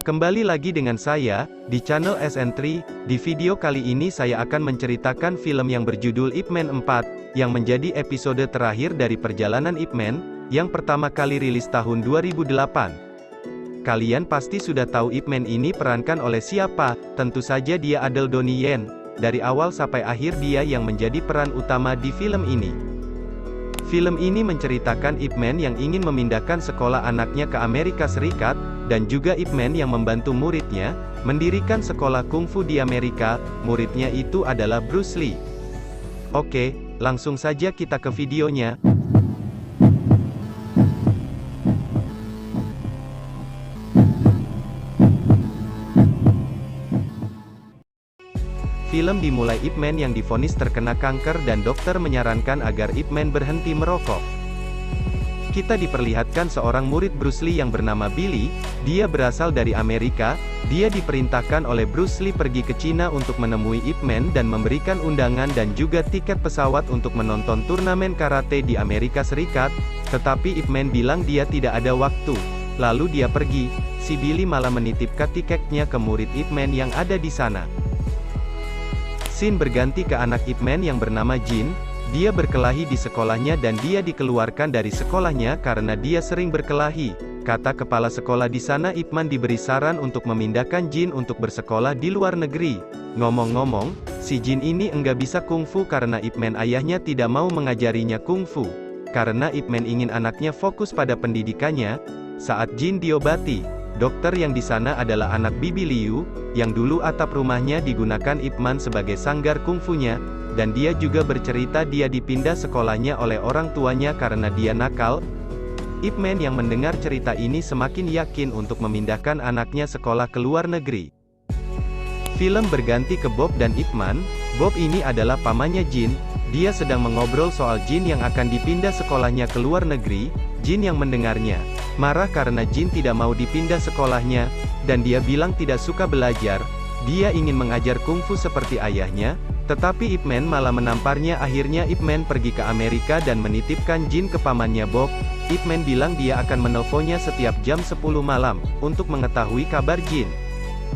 Kembali lagi dengan saya, di channel SN3. Di video kali ini saya akan menceritakan film yang berjudul Ip Man 4, yang menjadi episode terakhir dari perjalanan Ip Man, yang pertama kali rilis tahun 2008. Kalian pasti sudah tahu Ip Man ini perankan oleh siapa, tentu saja dia adalah Donnie Yen. Dari awal sampai akhir dia yang menjadi peran utama di film ini. Film ini menceritakan Ip Man yang ingin memindahkan sekolah anaknya ke Amerika Serikat, dan juga Ip Man yang membantu muridnya, mendirikan sekolah kungfu di Amerika. Muridnya itu adalah Bruce Lee. Oke, langsung saja kita ke videonya. Film dimulai Ip Man yang divonis terkena kanker dan dokter menyarankan agar Ip Man berhenti merokok. Kita diperlihatkan seorang murid Bruce Lee yang bernama Billy. Dia berasal dari Amerika. Dia diperintahkan oleh Bruce Lee pergi ke Cina untuk menemui Ip Man dan memberikan undangan dan juga tiket pesawat untuk menonton turnamen karate di Amerika Serikat. Tetapi Ip Man bilang dia tidak ada waktu. Lalu dia pergi. Si Billy malah menitipkan tiketnya ke murid Ip Man yang ada di sana. Scene berganti ke anak Ip Man yang bernama Jin. Dia berkelahi di sekolahnya dan dia dikeluarkan dari sekolahnya karena dia sering berkelahi. Kata kepala sekolah di sana, Ip Man diberi saran untuk memindahkan Jin untuk bersekolah di luar negeri. Ngomong-ngomong, si Jin ini enggak bisa kungfu karena Ip Man ayahnya tidak mau mengajarinya kungfu. Karena Ip Man ingin anaknya fokus pada pendidikannya. Saat Jin diobati, dokter yang di sana adalah anak Bibi Liu, yang dulu atap rumahnya digunakan Ip Man sebagai sanggar kungfunya, dan dia juga bercerita dia dipindah sekolahnya oleh orang tuanya karena dia nakal. Ip Man yang mendengar cerita ini semakin yakin untuk memindahkan anaknya sekolah ke luar negeri. Film berganti ke Bob dan Ip Man. Bob ini adalah pamannya Jin. Dia sedang mengobrol soal Jin yang akan dipindah sekolahnya ke luar negeri. Jin yang mendengarnya marah karena Jin tidak mau dipindah sekolahnya, dan dia bilang tidak suka belajar. Dia ingin mengajar kungfu seperti ayahnya, tetapi Ip Man malah menamparnya. Akhirnya Ip Man pergi ke Amerika dan menitipkan Jin ke pamannya Bob. Ip Man bilang dia akan menelponnya setiap jam 10 malam, untuk mengetahui kabar Jin.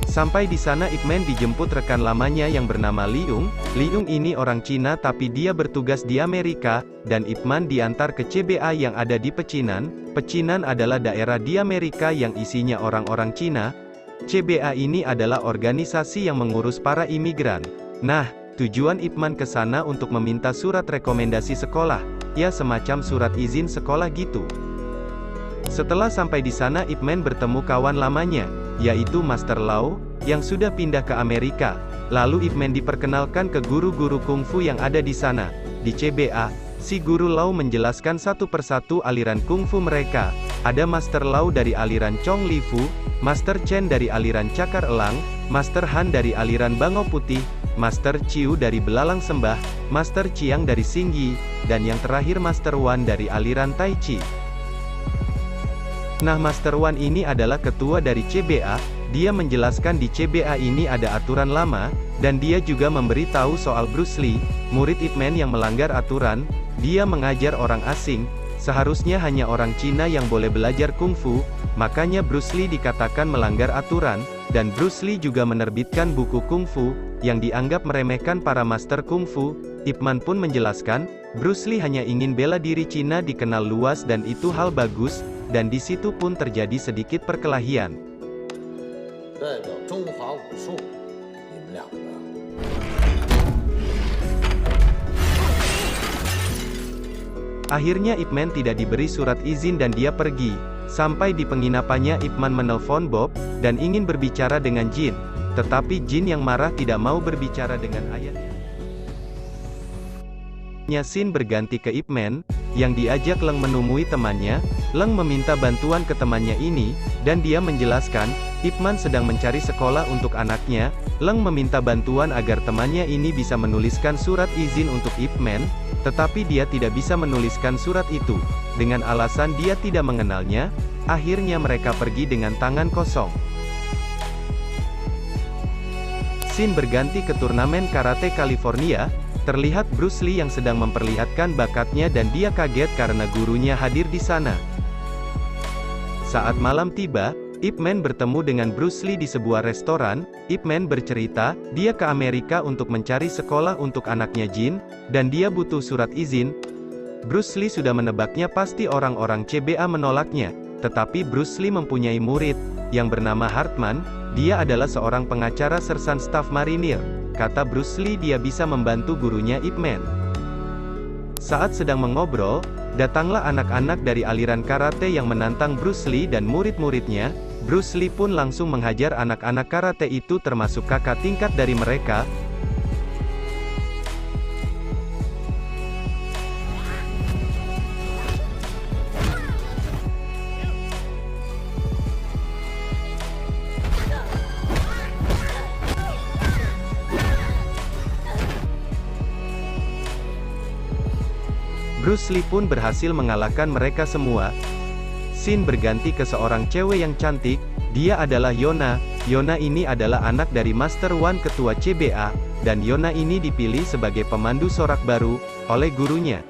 Sampai di sana Ip Man dijemput rekan lamanya yang bernama Liung. Liung ini orang Cina tapi dia bertugas di Amerika, dan Ip Man diantar ke CBA yang ada di Pecinan. Pecinan adalah daerah di Amerika yang isinya orang-orang Cina. CBA ini adalah organisasi yang mengurus para imigran. Nah, tujuan Ip Man ke sana untuk meminta surat rekomendasi sekolah, ya semacam surat izin sekolah gitu. Setelah sampai di sana Ip Man bertemu kawan lamanya, yaitu Master Lau, yang sudah pindah ke Amerika. Lalu Ip Man diperkenalkan ke guru-guru kungfu yang ada di sana. Di CBA, si guru Lau menjelaskan satu persatu aliran kungfu mereka. Ada Master Lau dari aliran Chong Li Fu, Master Chen dari aliran Cakar Elang, Master Han dari aliran Bangau Putih, Master Chiu dari Belalang Sembah, Master Chiang dari Singgi, dan yang terakhir Master Wan dari aliran Tai Chi. Nah, Master Wan ini adalah ketua dari CBA. Dia menjelaskan di CBA ini ada aturan lama, dan dia juga memberitahu soal Bruce Lee, murid Ip Man yang melanggar aturan. Dia mengajar orang asing, seharusnya hanya orang Cina yang boleh belajar kungfu, makanya Bruce Lee dikatakan melanggar aturan, dan Bruce Lee juga menerbitkan buku kungfu, yang dianggap meremehkan para master kungfu. Ip Man pun menjelaskan, Bruce Lee hanya ingin bela diri Cina dikenal luas dan itu hal bagus, dan di situ pun terjadi sedikit perkelahian. Akhirnya Ip Man tidak diberi surat izin dan dia pergi. Sampai di penginapannya Ip Man menelpon Bob, dan ingin berbicara dengan Jin. Tetapi Jin yang marah tidak mau berbicara dengan ayahnya. Scene berganti ke Ip Man, yang diajak Leng menemui temannya. Leng meminta bantuan ke temannya ini, dan dia menjelaskan, Ip Man sedang mencari sekolah untuk anaknya. Leng meminta bantuan agar temannya ini bisa menuliskan surat izin untuk Ip Man, tetapi dia tidak bisa menuliskan surat itu. Dengan alasan dia tidak mengenalnya, akhirnya mereka pergi dengan tangan kosong. Scene berganti ke turnamen karate California. Terlihat Bruce Lee yang sedang memperlihatkan bakatnya dan dia kaget karena gurunya hadir di sana. Saat malam tiba, Ip Man bertemu dengan Bruce Lee di sebuah restoran. Ip Man bercerita, dia ke Amerika untuk mencari sekolah untuk anaknya Jin, dan dia butuh surat izin. Bruce Lee sudah menebaknya pasti orang-orang CBA menolaknya, tetapi Bruce Lee mempunyai murid, yang bernama Hartman. Dia adalah seorang pengacara sersan staf marinir. Kata Bruce Lee dia bisa membantu gurunya Ip Man. Saat sedang mengobrol, datanglah anak-anak dari aliran karate yang menantang Bruce Lee dan murid-muridnya. Bruce Lee pun langsung menghajar anak-anak karate itu termasuk kakak tingkat dari mereka. Bruce Lee pun berhasil mengalahkan mereka semua. Scene berganti ke seorang cewek yang cantik, dia adalah Yona. Yona ini adalah anak dari Master Wan ketua CBA, dan Yona ini dipilih sebagai pemandu sorak baru, oleh gurunya.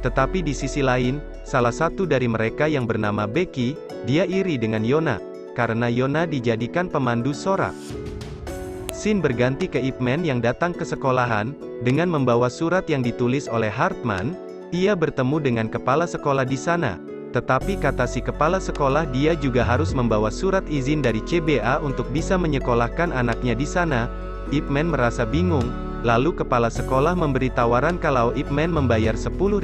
Tetapi di sisi lain, salah satu dari mereka yang bernama Becky, dia iri dengan Yona, karena Yona dijadikan pemandu sorak. Scene berganti ke Ip Man yang datang ke sekolahan, dengan membawa surat yang ditulis oleh Hartman. Ia bertemu dengan kepala sekolah di sana. Tetapi kata si kepala sekolah dia juga harus membawa surat izin dari CBA untuk bisa menyekolahkan anaknya di sana. Ip Man merasa bingung, lalu kepala sekolah memberi tawaran kalau Ip Man membayar $10.000,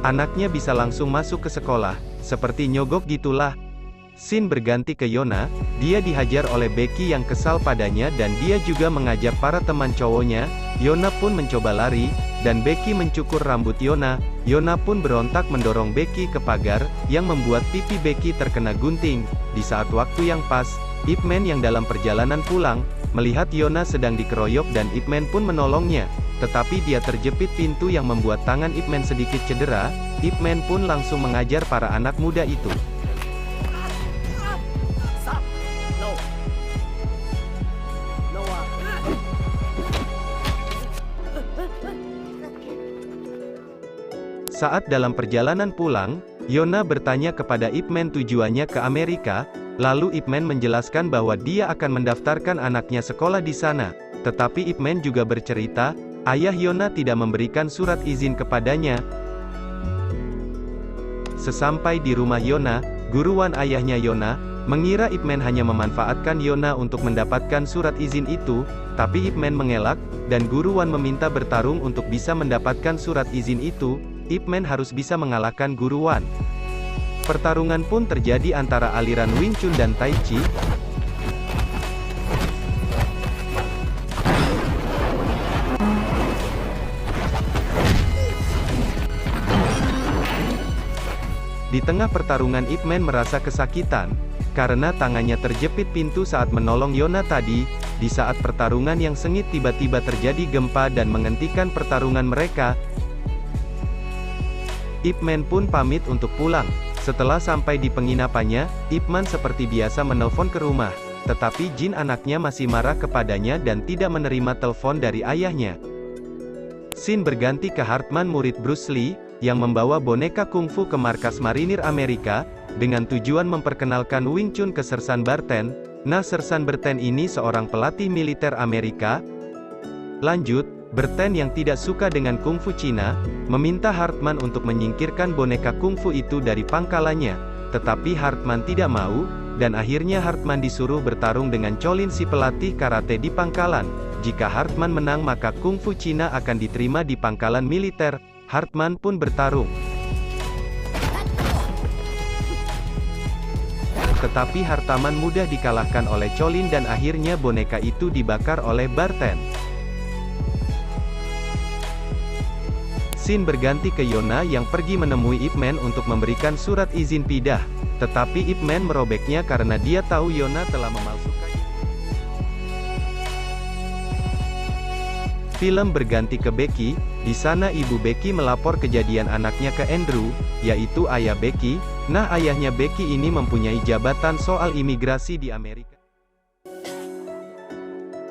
anaknya bisa langsung masuk ke sekolah, seperti nyogok gitulah. Scene berganti ke Yona, dia dihajar oleh Becky yang kesal padanya dan dia juga mengajak para teman cowoknya. Yona pun mencoba lari, dan Becky mencukur rambut Yona. Yona pun berontak mendorong Becky ke pagar, yang membuat pipi Becky terkena gunting. Di saat waktu yang pas, Ip Man yang dalam perjalanan pulang, melihat Yona sedang dikeroyok dan Ip Man pun menolongnya. Tetapi dia terjepit pintu yang membuat tangan Ip Man sedikit cedera. Ip Man pun langsung mengajar para anak muda itu. Saat dalam perjalanan pulang, Yona bertanya kepada Ip Man tujuannya ke Amerika, lalu Ip Man menjelaskan bahwa dia akan mendaftarkan anaknya sekolah di sana. Tetapi Ip Man juga bercerita, ayah Yona tidak memberikan surat izin kepadanya. Sesampai di rumah Yona, guruan ayahnya Yona, mengira Ip Man hanya memanfaatkan Yona untuk mendapatkan surat izin itu, tapi Ip Man mengelak, dan guruan meminta bertarung untuk bisa mendapatkan surat izin itu. Ip Man harus bisa mengalahkan guruan. Pertarungan pun terjadi antara aliran Wing Chun dan Tai Chi. Di tengah pertarungan Ip Man merasa kesakitan, karena tangannya terjepit pintu saat menolong Yona tadi. Di saat pertarungan yang sengit tiba-tiba terjadi gempa dan menghentikan pertarungan mereka. Ip Man pun pamit untuk pulang. Setelah sampai di penginapannya, Ip Man seperti biasa menelpon ke rumah. Tetapi Jin anaknya masih marah kepadanya dan tidak menerima telepon dari ayahnya. Scene berganti ke Hartman murid Bruce Lee, yang membawa boneka kungfu ke markas marinir Amerika, dengan tujuan memperkenalkan Wing Chun ke Sersan Barten. Nah, Sersan Barten ini seorang pelatih militer Amerika. Lanjut, Barten yang tidak suka dengan kungfu Cina, meminta Hartman untuk menyingkirkan boneka kungfu itu dari pangkalannya. Tetapi Hartman tidak mau, dan akhirnya Hartman disuruh bertarung dengan Colin si pelatih karate di pangkalan. Jika Hartman menang maka kungfu Cina akan diterima di pangkalan militer. Hartman pun bertarung. Tetapi Hartman mudah dikalahkan oleh Colin dan akhirnya boneka itu dibakar oleh Barten. Scene berganti ke Yona yang pergi menemui Ip Man untuk memberikan surat izin pindah. Tetapi Ip Man merobeknya karena dia tahu Yona telah memalsukannya. Film berganti ke Becky. Di sana ibu Becky melapor kejadian anaknya ke Andrew, yaitu ayah Becky. Nah, ayahnya Becky ini mempunyai jabatan soal imigrasi di Amerika.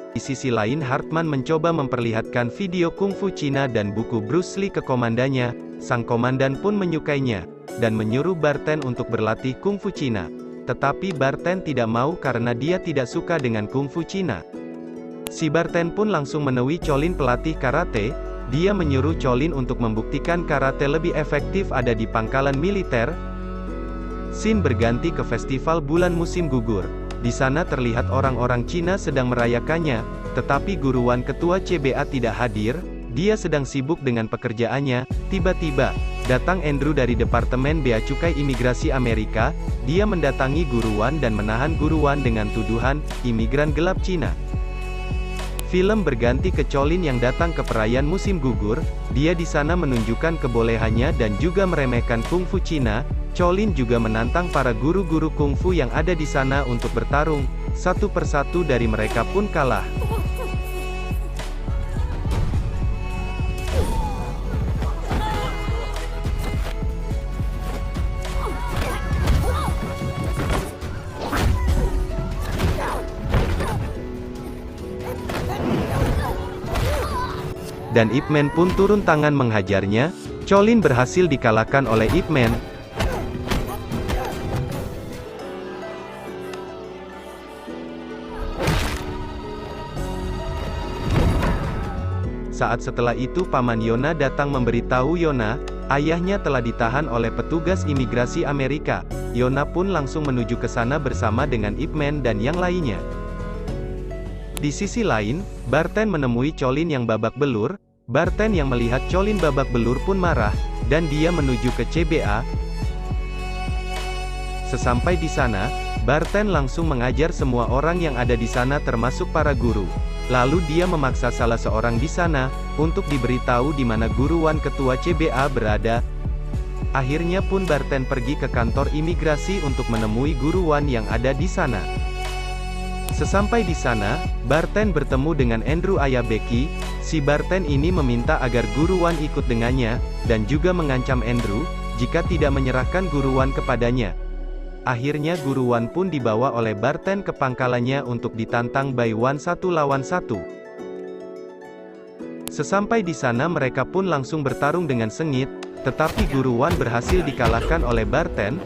Di sisi lain Hartman mencoba memperlihatkan video kungfu Cina dan buku Bruce Lee ke komandannya. Sang komandan pun menyukainya, dan menyuruh Barten untuk berlatih kungfu Cina. tetapi Barten tidak mau karena dia tidak suka dengan kungfu Cina. Si Barten pun langsung menemui Colin pelatih karate. Dia menyuruh Colin untuk membuktikan karate lebih efektif ada di pangkalan militer. Scene berganti ke festival bulan musim gugur. Di sana terlihat orang-orang Cina sedang merayakannya, tetapi guruan ketua CBA tidak hadir. Dia sedang sibuk dengan pekerjaannya. Tiba-tiba, datang Andrew dari Departemen Bea Cukai Imigrasi Amerika. Dia mendatangi guruan dan menahan guruan dengan tuduhan imigran gelap Cina. Film berganti ke Colin yang datang ke perayaan musim gugur. Dia di sana menunjukkan kebolehannya dan juga meremehkan kungfu Cina. Colin juga menantang para guru-guru kungfu yang ada di sana untuk bertarung. Satu persatu dari mereka pun kalah. Dan Ip Man pun turun tangan menghajarnya. Colin berhasil dikalahkan oleh Ip Man. Saat setelah itu Paman Yona datang memberitahu Yona, ayahnya telah ditahan oleh petugas imigrasi Amerika. Yona pun langsung menuju ke sana bersama dengan Ip Man dan yang lainnya. Di sisi lain, Barten menemui Colin yang babak belur. Barten yang melihat Colin babak belur pun marah, dan dia menuju ke CBA. Sesampai di sana, Barten langsung mengajar semua orang yang ada di sana termasuk para guru. Lalu dia memaksa salah seorang di sana, untuk diberitahu di mana guruan ketua CBA berada. Akhirnya pun Barten pergi ke kantor imigrasi untuk menemui guruan yang ada di sana. Sesampai di sana, Barten bertemu dengan Andrew ayah Becky. Si Barten ini meminta agar guruan ikut dengannya, dan juga mengancam Andrew, jika tidak menyerahkan guruan kepadanya. Akhirnya guruan pun dibawa oleh Barten ke pangkalannya untuk ditantang by one 1 lawan 1. Sesampai di sana mereka pun langsung bertarung dengan sengit, tetapi guruan berhasil dikalahkan oleh Barten.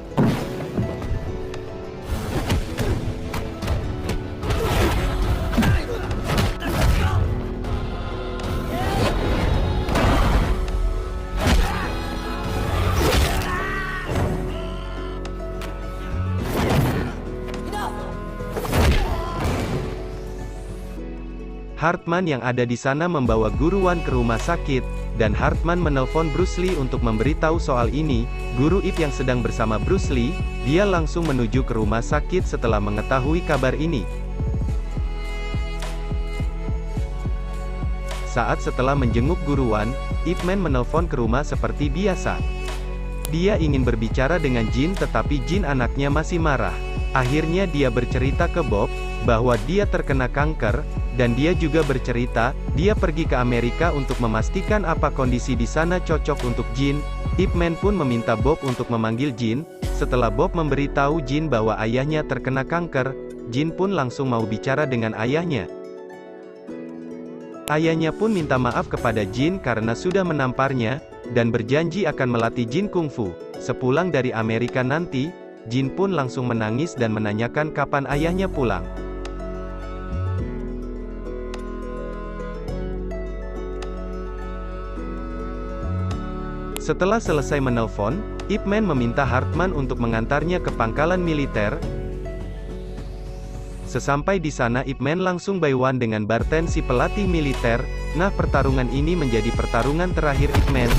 Hartman yang ada di sana membawa guruan ke rumah sakit, dan Hartman menelpon Bruce Lee untuk memberitahu soal ini. Guru Ip yang sedang bersama Bruce Lee, dia langsung menuju ke rumah sakit setelah mengetahui kabar ini. Saat setelah menjenguk guruan, Ip Man menelpon ke rumah seperti biasa. Dia ingin berbicara dengan Jin tetapi Jin anaknya masih marah. Akhirnya dia bercerita ke Bob, bahwa dia terkena kanker, dan dia juga bercerita, dia pergi ke Amerika untuk memastikan apa kondisi di sana cocok untuk Jin. Ip Man pun meminta Bob untuk memanggil Jin. Setelah Bob memberitahu Jin bahwa ayahnya terkena kanker, Jin pun langsung mau bicara dengan ayahnya. Ayahnya pun minta maaf kepada Jin karena sudah menamparnya, dan berjanji akan melatih Jin kungfu. Sepulang dari Amerika nanti, Jin pun langsung menangis dan menanyakan kapan ayahnya pulang. Setelah selesai menelpon, Ip Man meminta Hartman untuk mengantarnya ke pangkalan militer. Sesampai di sana Ip Man langsung by one dengan Barten si pelatih militer. Nah, pertarungan ini menjadi pertarungan terakhir Ip Man.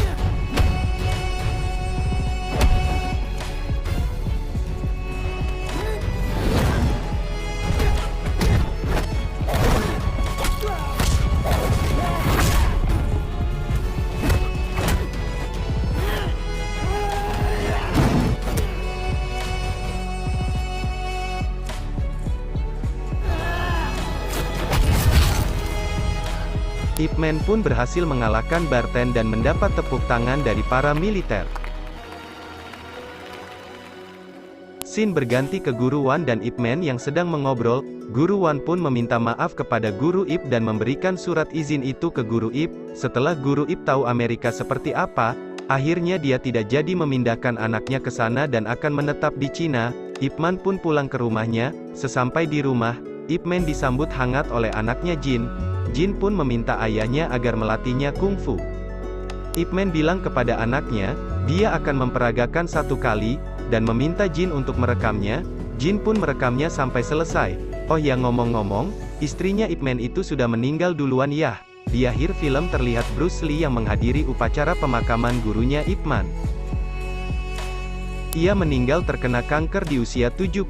Ip Man pun berhasil mengalahkan Barten dan mendapat tepuk tangan dari para militer. Scene berganti ke Guruwan dan Ip Man yang sedang mengobrol. Guruwan pun meminta maaf kepada Guru Ip dan memberikan surat izin itu ke Guru Ip. Setelah Guru Ip tahu Amerika seperti apa, akhirnya dia tidak jadi memindahkan anaknya ke sana dan akan menetap di Cina. Ip Man pun pulang ke rumahnya. Sesampai di rumah, Ip Man disambut hangat oleh anaknya Jin. Jin pun meminta ayahnya agar melatihnya kungfu. Ip Man bilang kepada anaknya, dia akan memperagakan 1 kali, dan meminta Jin untuk merekamnya. Jin pun merekamnya sampai selesai. Oh ya, ngomong-ngomong, istrinya Ip Man itu sudah meninggal duluan ya. Di akhir film terlihat Bruce Lee yang menghadiri upacara pemakaman gurunya Ip Man. Ia meninggal terkena kanker di usia 79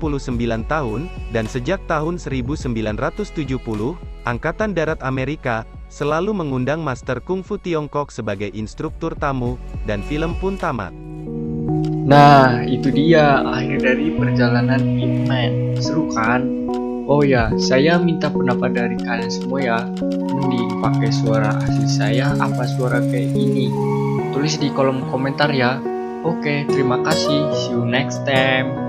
tahun, dan sejak tahun 1970, Angkatan Darat Amerika selalu mengundang Master Kungfu Tiongkok sebagai instruktur tamu, dan film pun tamat. Nah, itu dia akhir dari perjalanan Ip Man. Seru kan? Oh ya, saya minta pendapat dari kalian semua ya. Mending pakai suara asli saya apa suara kayak ini? Tulis di kolom komentar ya. Oke, terima kasih. See you next time.